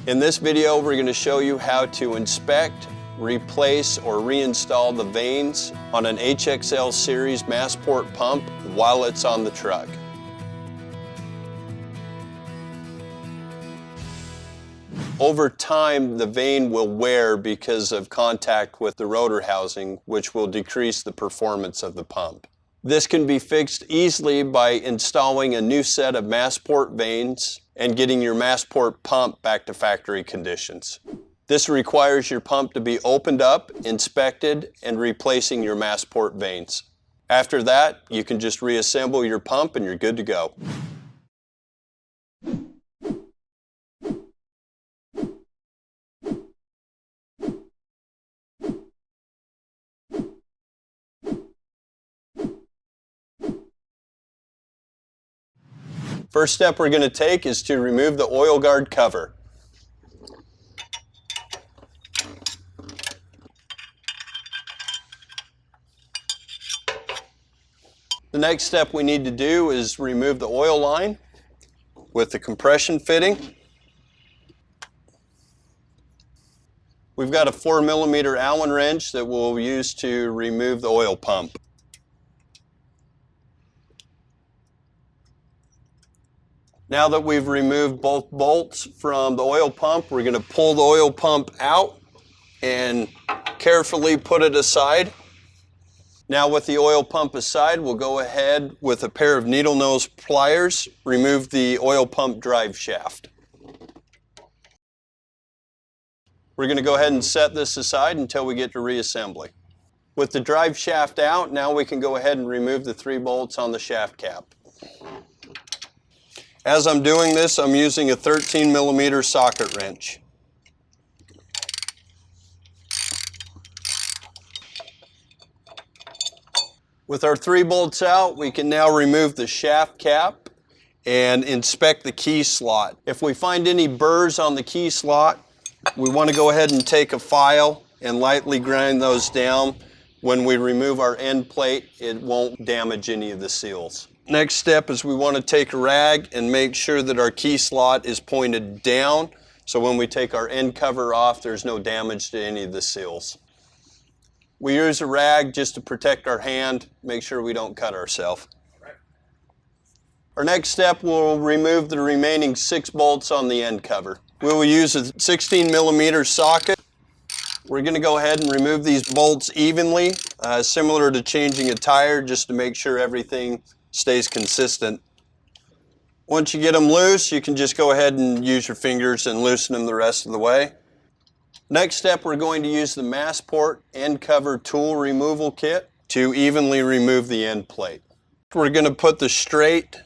In this video, we're going to show you how to inspect, replace, or reinstall the vanes on an HXL Series Masport pump while it's on the truck. Over time, the vane will wear because of contact with the rotor housing, which will decrease the performance of the pump. This can be fixed easily by installing a new set of Masport vanes and getting your Masport pump back to factory conditions. This requires your pump to be opened up, inspected, and replacing your Masport vanes. After that, you can just reassemble your pump and you're good to go. First step we're going to take is to remove the oil guard cover. The next step we need to do is remove the oil line with the compression fitting. We've got a 4mm Allen wrench that we'll use to remove the oil pump. Now that we've removed both bolts from the oil pump, we're going to pull the oil pump out and carefully put it aside. Now with the oil pump aside, we'll go ahead with a pair of needle nose pliers, remove the oil pump drive shaft. We're going to go ahead and set this aside until we get to reassembly. With the drive shaft out, now we can go ahead and remove the 3 bolts on the shaft cap. As I'm doing this, I'm using a 13mm socket wrench. With our 3 bolts out, we can now remove the shaft cap and inspect the key slot. If we find any burrs on the key slot, we want to go ahead and take a file and lightly grind those down. When we remove our end plate, it won't damage any of the seals. Next step is we want to take a rag and make sure that our key slot is pointed down, so when we take our end cover off, there's no damage to any of the seals. We use a rag just to protect our hand, make sure we don't cut ourselves. Our next step, we'll remove the remaining 6 bolts on the end cover. We will use a 16mm socket. We're going to go ahead and remove these bolts evenly, similar to changing a tire, just to make sure everything stays consistent. Once you get them loose, you can just go ahead and use your fingers and loosen them the rest of the way. Next step, we're going to use the Masport end cover tool removal kit to evenly remove the end plate. We're going to put the straight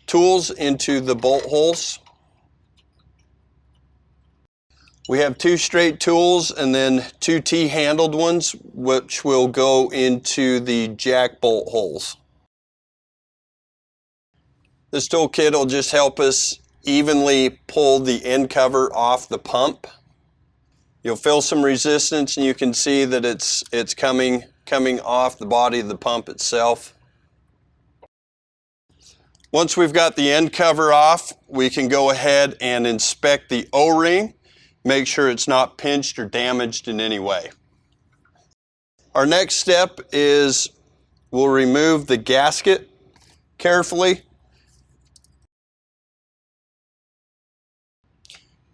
tools into the bolt holes. We have 2 straight tools and then 2 T-handled ones, which will go into the jack bolt holes. This toolkit will just help us evenly pull the end cover off the pump. You'll feel some resistance and you can see that it's coming off the body of the pump itself. Once we've got the end cover off, we can go ahead and inspect the O-ring, make sure it's not pinched or damaged in any way. Our next step is we'll remove the gasket carefully.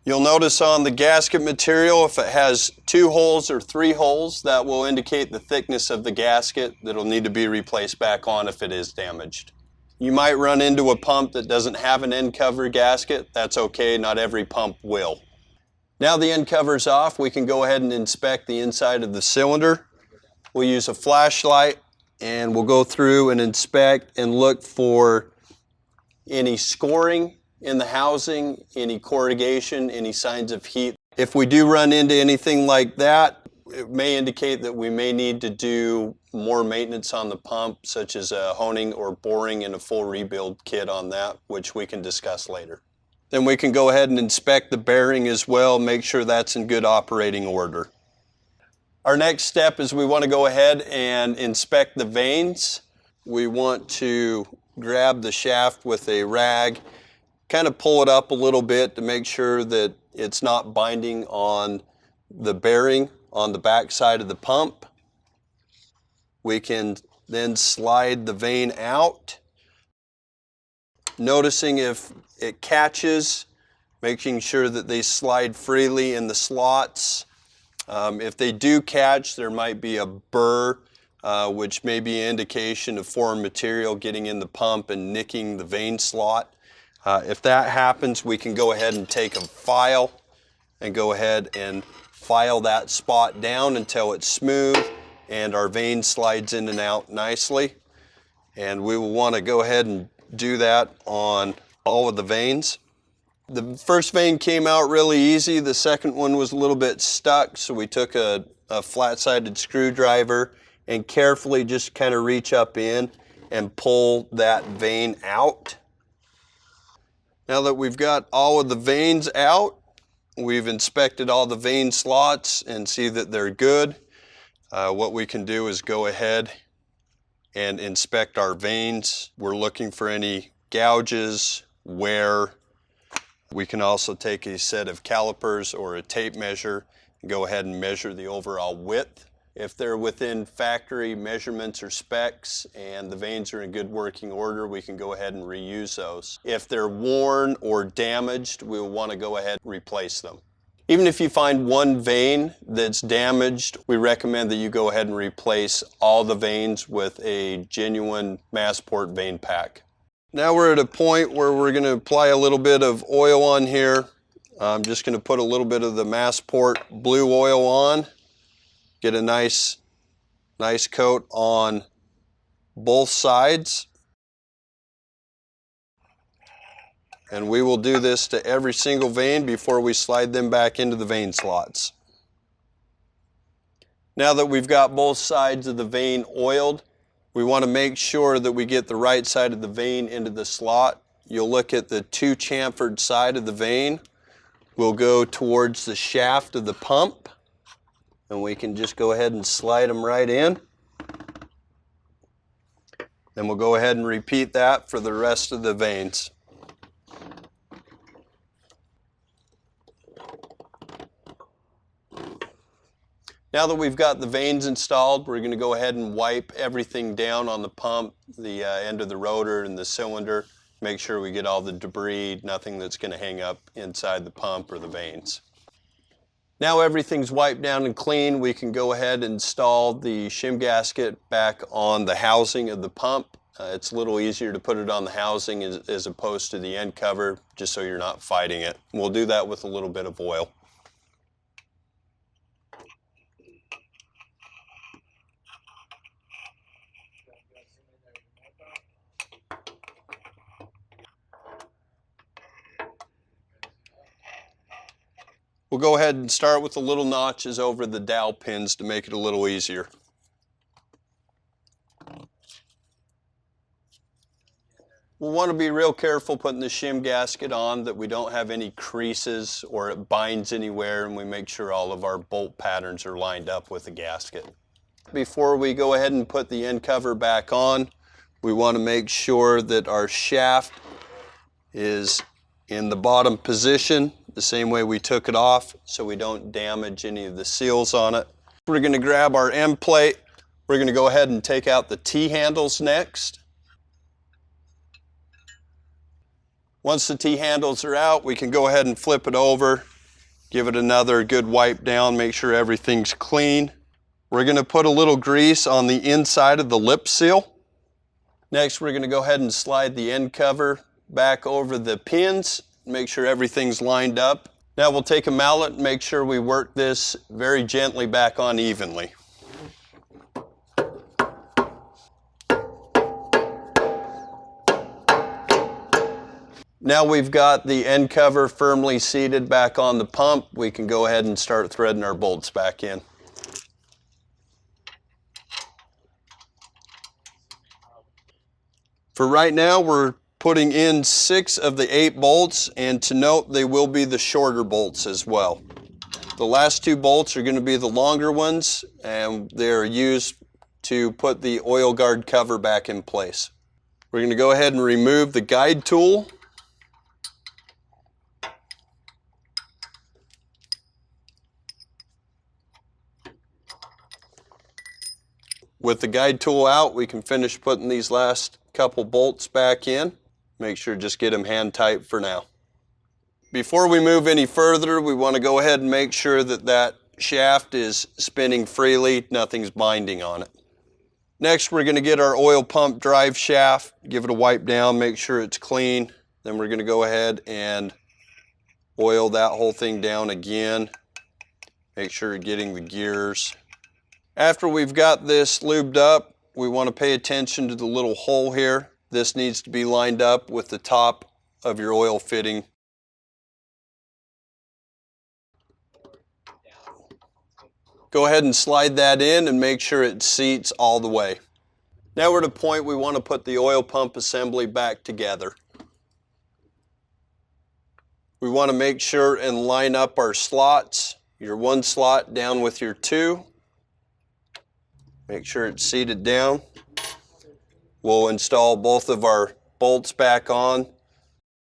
You'll notice on the gasket material, if it has 2 holes or 3 holes, that will indicate the thickness of the gasket that'll need to be replaced back on if it is damaged. You might run into a pump that doesn't have an end cover gasket. That's okay, not every pump will. Now the end cover's off, we can go ahead and inspect the inside of the cylinder. We'll use a flashlight and we'll go through and inspect and look for any scoring in the housing, any corrugation, any signs of heat. If we do run into anything like that, it may indicate that we may need to do more maintenance on the pump, such as honing or boring in a full rebuild kit on that, which we can discuss later. Then we can go ahead and inspect the bearing as well, make sure that's in good operating order. Our next step is we want to go ahead and inspect the vanes. We want to grab the shaft with a rag, kind of pull it up a little bit to make sure that it's not binding on the bearing on the back side of the pump. We can then slide the vane out, noticing if it catches, making sure that they slide freely in the slots. If they do catch, there might be a burr, which may be an indication of foreign material getting in the pump and nicking the vane slot. If that happens, we can go ahead and take a file and go ahead and file that spot down until it's smooth and our vane slides in and out nicely. And we will want to go ahead and do that on all of the vanes. The first vane came out really easy. The second one was a little bit stuck, so we took a flat-sided screwdriver and carefully just kind of reach up in and pull that vane out. Now that we've got all of the vanes out, we've inspected all the vane slots and see that they're good. What we can do is go ahead and inspect our vanes. We're looking for any gouges, wear. We can also take a set of calipers or a tape measure and go ahead and measure the overall width. If they're within factory measurements or specs and the vanes are in good working order, we can go ahead and reuse those. If they're worn or damaged, we'll want to go ahead and replace them. Even if you find one vane that's damaged, we recommend that you go ahead and replace all the vanes with a genuine Masport vane pack. Now we're at a point where we're going to apply a little bit of oil on here. I'm just going to put a little bit of the Masport blue oil on, get a nice coat on both sides. And we will do this to every single vane before we slide them back into the vane slots. Now that we've got both sides of the vane oiled, we want to make sure that we get the right side of the vane into the slot. You'll look at the two chamfered side of the vane. We'll go towards the shaft of the pump, and we can just go ahead and slide them right in. Then we'll go ahead and repeat that for the rest of the vanes. Now that we've got the vanes installed, we're going to go ahead and wipe everything down on the pump, the end of the rotor and the cylinder. Make sure we get all the debris, nothing that's going to hang up inside the pump or the vanes. Now everything's wiped down and clean, we can go ahead and install the shim gasket back on the housing of the pump. It's a little easier to put it on the housing as opposed to the end cover, just so you're not fighting it. We'll do that with a little bit of oil. We'll go ahead and start with the little notches over the dowel pins to make it a little easier. We'll want to be real careful putting the shim gasket on that we don't have any creases or it binds anywhere, and we make sure all of our bolt patterns are lined up with the gasket. Before we go ahead and put the end cover back on, we want to make sure that our shaft is in the bottom position the same way we took it off, so we don't damage any of the seals on it. We're going to grab our end plate. We're going to go ahead and take out the T-handles next. Once the T-handles are out, we can go ahead and flip it over, give it another good wipe down, make sure everything's clean. We're going to put a little grease on the inside of the lip seal. Next, we're going to go ahead and slide the end cover back over the pins, make sure everything's lined up. Now we'll take a mallet and make sure we work this very gently back on evenly. Now we've got the end cover firmly seated back on the pump, we can go ahead and start threading our bolts back in. For right now, we're putting in 6 of the 8 bolts, and to note, they will be the shorter bolts as well. The last 2 bolts are going to be the longer ones, and they're used to put the oil guard cover back in place. We're going to go ahead and remove the guide tool. With the guide tool out, we can finish putting these last couple bolts back in. Make sure just get them hand tight for now. Before we move any further, we want to go ahead and make sure that that shaft is spinning freely, nothing's binding on it. Next, we're going to get our oil pump drive shaft, give it a wipe down, make sure it's clean. Then we're going to go ahead and oil that whole thing down again. Make sure you're getting the gears. After we've got this lubed up, we want to pay attention to the little hole here. This needs to be lined up with the top of your oil fitting. Go ahead and slide that in and make sure it seats all the way. Now we're at a point we want to put the oil pump assembly back together. We want to make sure and line up our slots, your one slot down with your two. Make sure it's seated down. We'll install both of our bolts back on.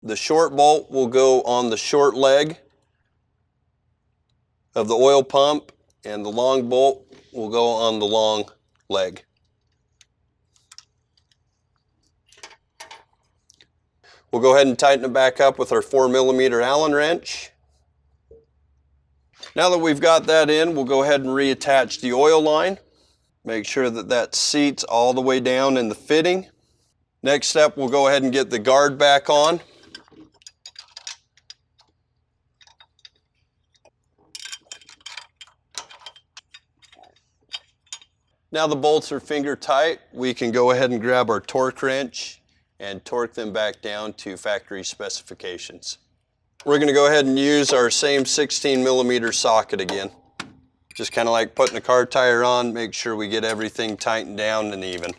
The short bolt will go on the short leg of the oil pump, and the long bolt will go on the long leg. We'll go ahead and tighten it back up with our 4mm Allen wrench. Now that we've got that in, we'll go ahead and reattach the oil line. Make sure that that seats all the way down in the fitting. Next step, we'll go ahead and get the guard back on. Now the bolts are finger tight, we can go ahead and grab our torque wrench and torque them back down to factory specifications. We're going to go ahead and use our same 16mm socket again. Just kind of like putting a car tire on, make sure we get everything tightened down and even.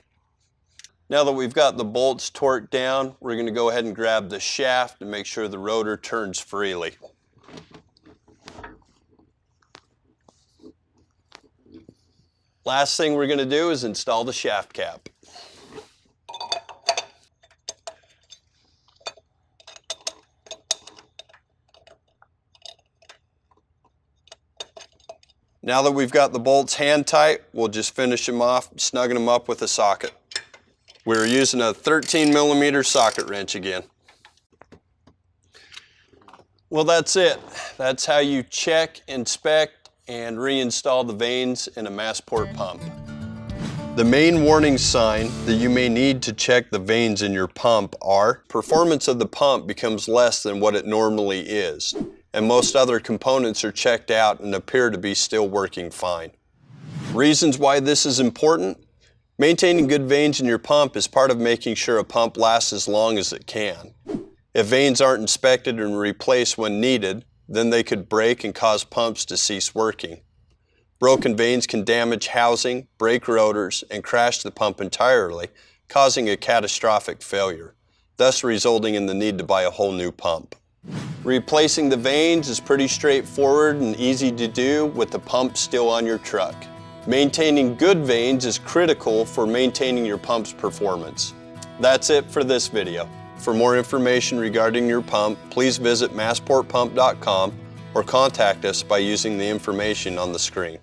Now that we've got the bolts torqued down, we're going to go ahead and grab the shaft and make sure the rotor turns freely. Last thing we're going to do is install the shaft cap. Now that we've got the bolts hand tight, we'll just finish them off, snugging them up with a socket. We're using a 13mm socket wrench again. Well, that's it. That's how you check, inspect, and reinstall the vanes in a Masport pump. The main warning sign that you may need to check the vanes in your pump are: performance of the pump becomes less than what it normally is, and most other components are checked out and appear to be still working fine. Reasons why this is important: maintaining good vanes in your pump is part of making sure a pump lasts as long as it can. If vanes aren't inspected and replaced when needed, then they could break and cause pumps to cease working. Broken vanes can damage housing, break rotors, and crash the pump entirely, causing a catastrophic failure, thus resulting in the need to buy a whole new pump. Replacing the vanes is pretty straightforward and easy to do with the pump still on your truck. Maintaining good vanes is critical for maintaining your pump's performance. That's it for this video. For more information regarding your pump, please visit masportpump.com or contact us by using the information on the screen.